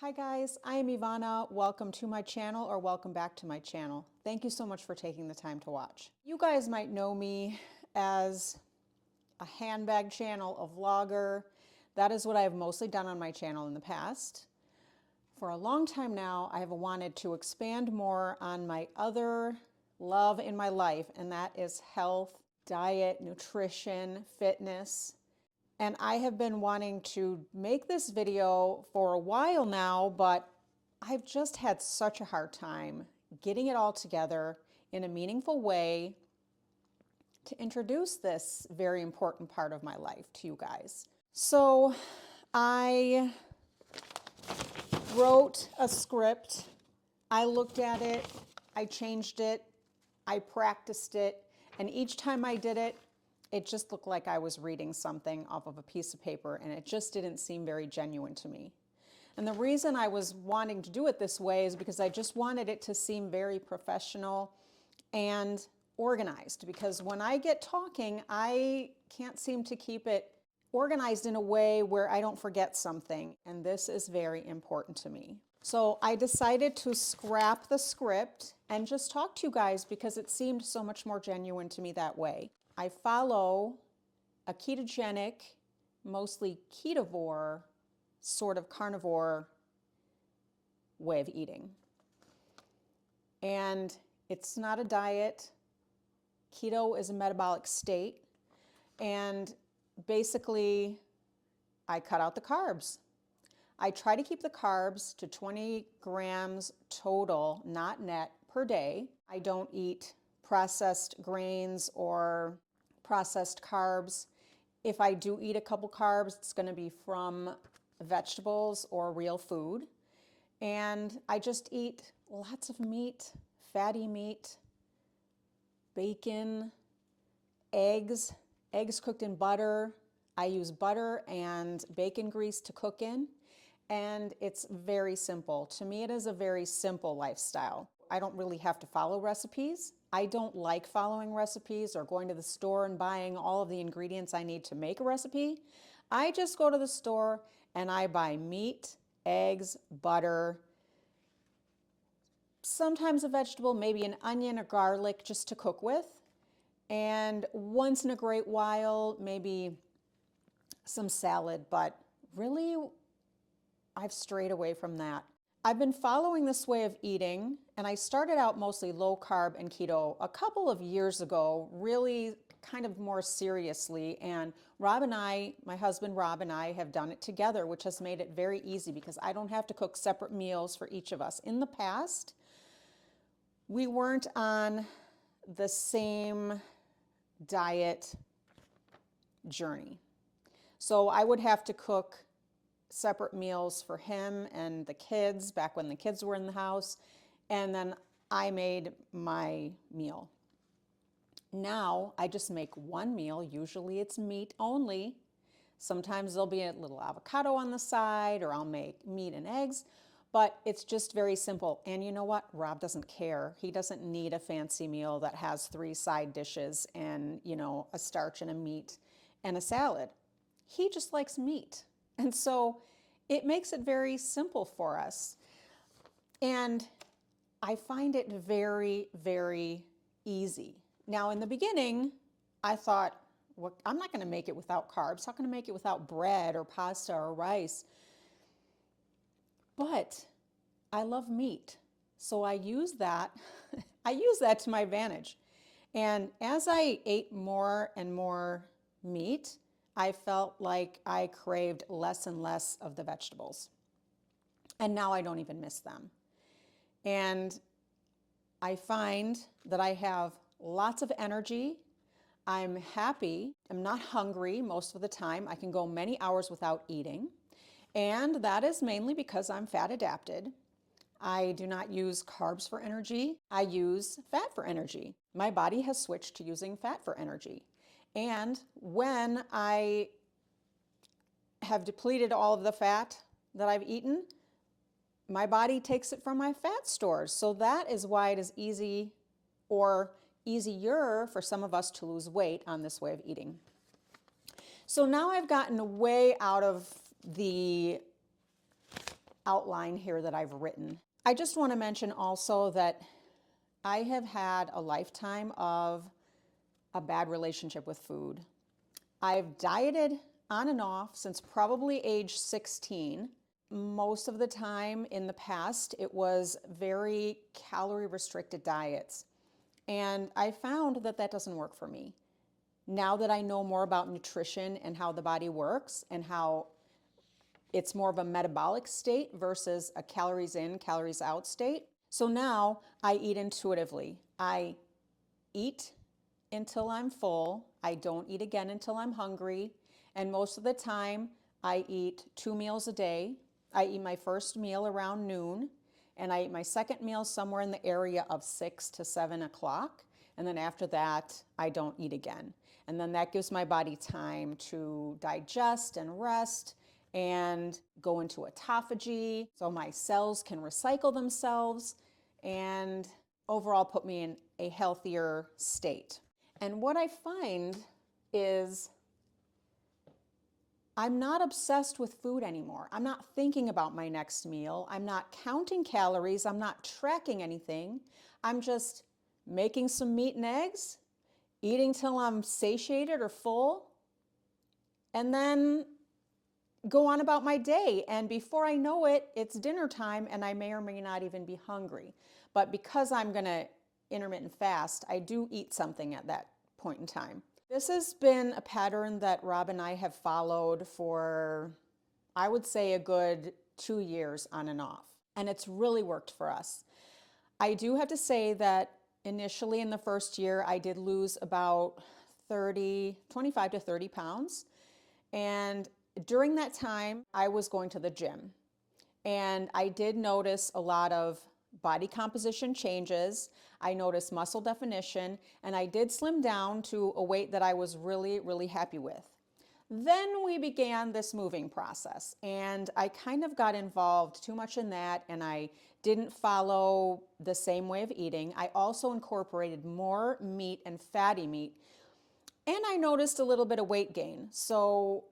Hi guys, I am Ivana. Welcome to my channel or welcome back to my channel. Thank you so much for taking the time to watch. You guys might know me as a handbag channel, a vlogger. That is what I have mostly done on my channel in the past. For a long time now, I have wanted to expand more on my other love in my life, and that is health, diet, nutrition, fitness. And I have been wanting to make this video for a while now, but I've just had such a hard time getting it all together in a meaningful way to introduce this very important part of my life to you guys. So I wrote a script, I looked at it, I changed it, I practiced it, and each time I did it, it just looked like I was reading something off of a piece of paper, and it just didn't seem very genuine to me. And the reason I was wanting to do it this way is because I just wanted it to seem very professional and organized, because when I get talking, I can't seem to keep it organized in a way where I don't forget something, and this is very important to me. So I decided to scrap the script and just talk to you guys because it seemed so much more genuine to me that way. I follow a ketogenic, mostly ketovore, sort of carnivore way of eating. And it's not a diet. Keto is a metabolic state. And basically, I cut out the carbs. I try to keep the carbs to 20 grams total, not net, per day. I don't eat processed grains or processed carbs. If I do eat a couple carbs, it's going to be from vegetables or real food. And I just eat lots of meat, fatty meat, bacon, eggs cooked in butter. I use butter and bacon grease to cook in, and it's very simple. To me, it is a very simple lifestyle. I don't really have to follow recipes. I don't like following recipes or going to the store and buying all of the ingredients I need to make a recipe. I just go to the store and I buy meat, eggs, butter, sometimes a vegetable, maybe an onion or garlic just to cook with. And once in a great while, maybe some salad, but really I've strayed away from that. I've been following this way of eating, and I started out mostly low carb and keto a couple of years ago, really kind of more seriously. And Rob and I, my husband Rob and I, have done it together, which has made it very easy because I don't have to cook separate meals for each of us. In the past, we weren't on the same diet journey. So I would have to cook separate meals for him and the kids back when the kids were in the house, and then I made my meal. Now I just make one meal. Usually it's meat only. Sometimes there'll be a little avocado on the side, or I'll make meat and eggs, but it's just very simple. And you know what? Rob doesn't care. He doesn't need a fancy meal that has 3 side dishes and, a starch and a meat and a salad. He just likes meat. And so it makes it very simple for us. And I find it very, very easy. Now, in the beginning, I thought, well, I'm not going to make it without carbs. How can I make it without bread or pasta or rice? But I love meat. So I use that. I use that to my advantage. And as I ate more and more meat, I felt like I craved less and less of the vegetables. And now I don't even miss them. And I find that I have lots of energy. I'm happy. I'm not hungry most of the time. I can go many hours without eating. And that is mainly because I'm fat adapted. I do not use carbs for energy. I use fat for energy. My body has switched to using fat for energy. And when I have depleted all of the fat that I've eaten, my body takes it from my fat stores. So that is why it is easy or easier for some of us to lose weight on this way of eating. So now I've gotten way out of the outline here that I've written. I just want to mention also that I have had a lifetime of a bad relationship with food. I've dieted on and off since probably age 16. Most of the time in the past, it was very calorie restricted diets. And I found that that doesn't work for me. Now that I know more about nutrition and how the body works and how it's more of a metabolic state versus a calories in, calories out state. So now I eat intuitively. I eat until I'm full. I don't eat again until I'm hungry. And most of the time, I eat 2 meals a day. I eat my first meal around noon, and I eat my second meal somewhere in the area of 6 to 7 o'clock. And then after that, I don't eat again. And then that gives my body time to digest and rest and go into autophagy so my cells can recycle themselves and overall put me in a healthier state. And what I find is I'm not obsessed with food anymore. I'm not thinking about my next meal. I'm not counting calories. I'm not tracking anything. I'm just making some meat and eggs, eating till I'm satiated or full, and then go on about my day. And before I know it, it's dinner time and I may or may not even be hungry. But because I'm going to intermittent fast, I do eat something at that point in time. This has been a pattern that Rob and I have followed for, I would say, a good 2 years on and off. And it's really worked for us. I do have to say that initially in the first year, I did lose about 25 to 30 pounds. And during that time, I was going to the gym. And I did notice a lot of body composition changes. I noticed muscle definition, and I did slim down to a weight that I was really, really happy with. Then we began this moving process, and I kind of got involved too much in that, and I didn't follow the same way of eating. I also incorporated more meat and fatty meat, and I noticed a little bit of weight gain. So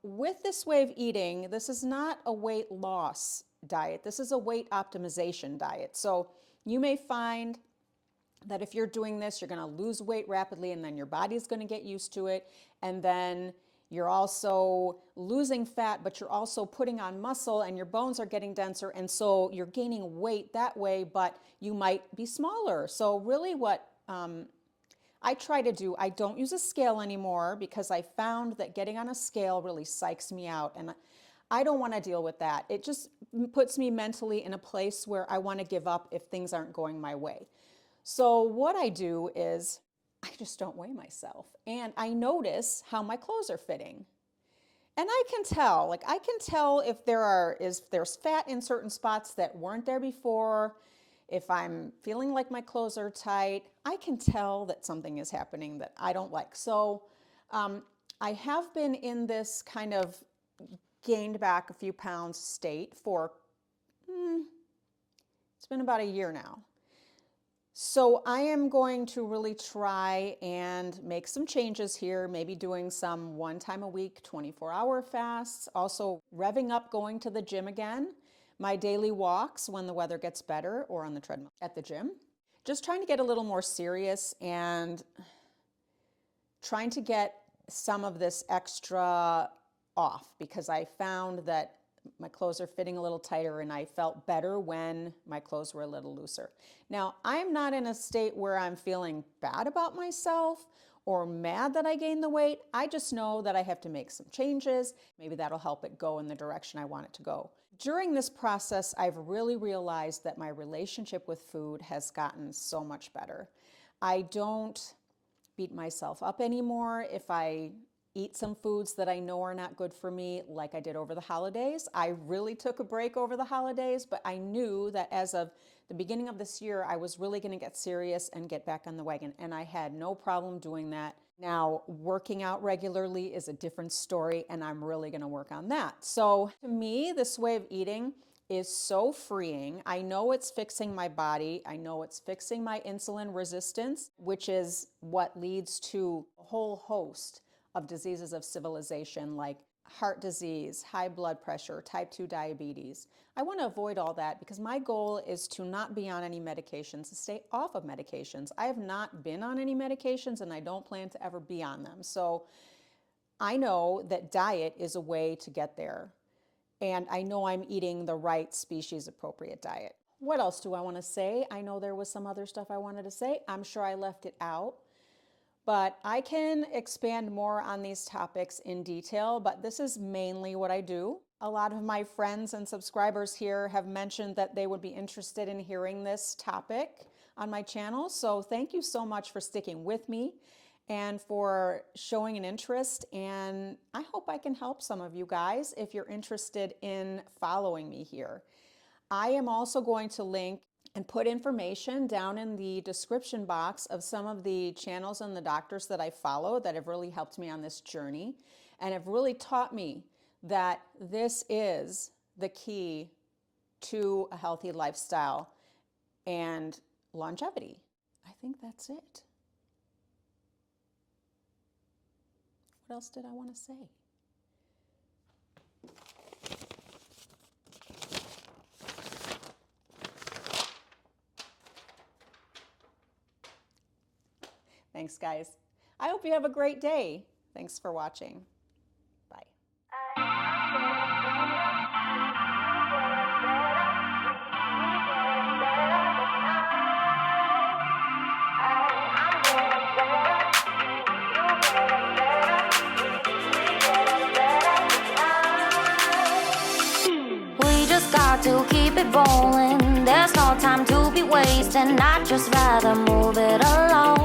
with this way of eating, this is not a weight loss diet. This is a weight optimization diet. So you may find that if you're doing this, you're going to lose weight rapidly, and then your body's going to get used to it. And then you're also losing fat, but you're also putting on muscle, and your bones are getting denser. And so you're gaining weight that way, but you might be smaller. So really what I try to do, I don't use a scale anymore because I found that getting on a scale really psychs me out. And I don't want to deal with that. It just puts me mentally in a place where I want to give up if things aren't going my way. So what I do is I just don't weigh myself, and I notice how my clothes are fitting. And I can tell if there's fat in certain spots that weren't there before. If I'm feeling like my clothes are tight, I can tell that something is happening that I don't like. So I have been in this kind of gained back a few pounds state for, it's been about a year now. So I am going to really try and make some changes here, maybe doing some 1 time a week, 24-hour fasts, also revving up going to the gym again, my daily walks when the weather gets better or on the treadmill at the gym. Just trying to get a little more serious and trying to get some of this extra off because I found that my clothes are fitting a little tighter and I felt better when my clothes were a little looser. Now, I'm not in a state where I'm feeling bad about myself or mad that I gained the weight. I just know that I have to make some changes. Maybe that'll help it go in the direction I want it to go. During this process, I've really realized that my relationship with food has gotten so much better. I don't beat myself up anymore if I eat some foods that I know are not good for me, like I did over the holidays. I really took a break over the holidays, but I knew that as of the beginning of this year, I was really going to get serious and get back on the wagon, and I had no problem doing that. Now, working out regularly is a different story, and I'm really going to work on that. So to me, this way of eating is so freeing. I know it's fixing my body. I know it's fixing my insulin resistance, which is what leads to a whole host of diseases of civilization like heart disease, high blood pressure, type 2 diabetes. I want to avoid all that because my goal is to not be on any medications, to stay off of medications. I have not been on any medications and I don't plan to ever be on them. So I know that diet is a way to get there. And I know I'm eating the right species appropriate diet. What else do I want to say? I know there was some other stuff I wanted to say. I'm sure I left it out. But I can expand more on these topics in detail, but this is mainly what I do. A lot of my friends and subscribers here have mentioned that they would be interested in hearing this topic on my channel. So thank you so much for sticking with me and for showing an interest. And I hope I can help some of you guys if you're interested in following me here. I am also going to link and put information down in the description box of some of the channels and the doctors that I follow that have really helped me on this journey and have really taught me that this is the key to a healthy lifestyle and longevity. I think that's it. What else did I want to say? Thanks, guys. I hope you have a great day. Thanks for watching. Bye. We just got to keep it rolling. There's no time to be wasting. I'd just rather move it along.